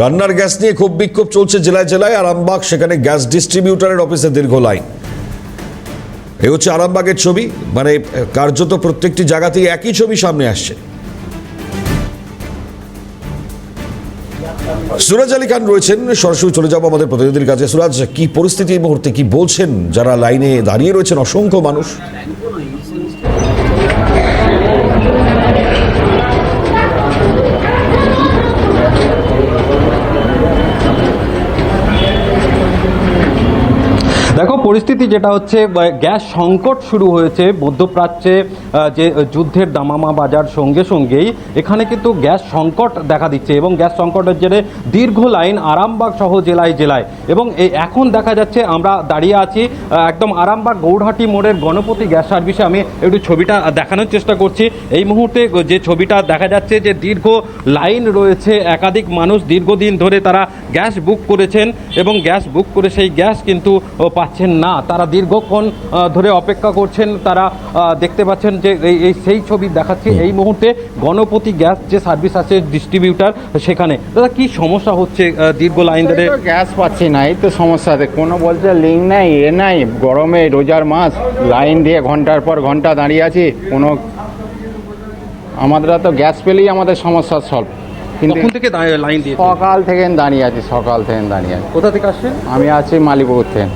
রান্নার গ্যাস নিয়ে খুব বিক্ষোভ চলছে জেলায় জেলায়। আরামবাগ, সেখানে গ্যাস ডিস্ট্রিবিউটারের অফিসে দীর্ঘ লাইন। এই হচ্ছে আরামবাগের ছবি। মানে কার্যত প্রত্যেকটি জায়গাতেই একই ছবি সামনে আসছে। সুরাজ আলী খান রয়েছেন, সরাসরি চলে যাবো আমাদের প্রতিনিধির কাছে। সুরাজ, কি পরিস্থিতি এই মুহূর্তে, কি বলছেন যারা লাইনে দাঁড়িয়ে রয়েছেন অসংখ্য মানুষ? দেখো, পরিস্থিতি যেটা হচ্ছে, গ্যাস সংকট শুরু হয়েছে মধ্যপ্রাচ্যে, যে যুদ্ধের দামামা বাজার সঙ্গে সঙ্গেই এখানে কিন্তু গ্যাস সংকট দেখা দিচ্ছে এবং গ্যাস সংকটের জেরে দীর্ঘ লাইন আরামবাগ সহ জেলায় জেলায়। এবং এখন দেখা যাচ্ছে আমরা দাঁড়িয়ে আছি একদম আরামবাগ গৌরহাটি মোড়ের গণপতি গ্যাস সার্ভিসে। আমি একটু ছবিটা দেখানোর চেষ্টা করছি। এই মুহূর্তে যে ছবিটা দেখা যাচ্ছে, যে দীর্ঘ লাইন রয়েছে, একাধিক মানুষ দীর্ঘদিন ধরে তারা গ্যাস বুক করেছেন এবং গ্যাস বুক করে সেই গ্যাস কিন্তু পাচ্ছেন না। তারা দীর্ঘক্ষণ ধরে অপেক্ষা করছেন। তারা দেখতে পাচ্ছেন যে এই সেই ছবি দেখাচ্ছি এই মুহূর্তে গণপতি গ্যাস যে সার্ভিস আছে ডিস্ট্রিবিউটার, সেখানে দাদা কি সমস্যা হচ্ছে? দীর্ঘ লাইন ধরে গ্যাস পাচ্ছি না, এই তো সমস্যা। কোনো বলছে লিঙ্ক নাই, নাই, গরমে রোজার মাস, লাইন দিয়ে ঘন্টার পর ঘন্টা দাঁড়িয়ে আছি। আমাদের তো গ্যাস পেলেই আমাদের সমস্যা সলভ। কিন্তু কখন থেকে লাইন দিয়ে? সকাল থেকে দাঁড়িয়ে আছি, কোথা থেকে আসছেন? আমি আছি মালিপুর থেকে।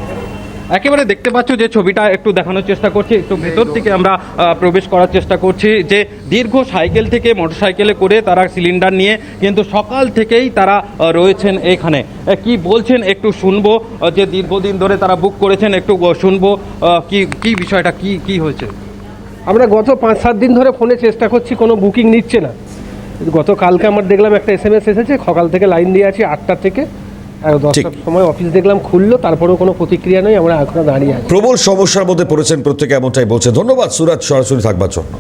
একেবারে দেখতে পাচ্ছ যে ছবিটা একটু দেখানোর চেষ্টা করছি, একটু ভেতর থেকে আমরা প্রবেশ করার চেষ্টা করছি। যে দীর্ঘ সাইকেল থেকে মোটরসাইকেলে করে তারা সিলিন্ডার নিয়ে কিন্তু সকাল থেকেই তারা রয়েছেন এখানে। কি বলছেন একটু শুনবো, যে দীর্ঘদিন ধরে তারা বুক করেছেন, একটু শুনবো কি বিষয়টা কি হয়েছে। আমরা গত 5-7 দিন ধরে ফোনে চেষ্টা করছি, কোনো বুকিং নিচ্ছে না। গতকালকে আমার দেখলাম একটা SMS এসেছে, সকাল থেকে লাইন দিয়ে আছি 8টা থেকে 10টার সময় অফিস দেখলাম খুললো, তারপরেও কোনো প্রতিক্রিয়া নেই। আমরা এখনো দাঁড়িয়ে আছি। প্রবল সমস্যার মধ্যে পড়েছেন প্রত্যেকে, এমনটাই বলছে। ধন্যবাদ সুরাজ, সরাসরি থাকবার জন্য।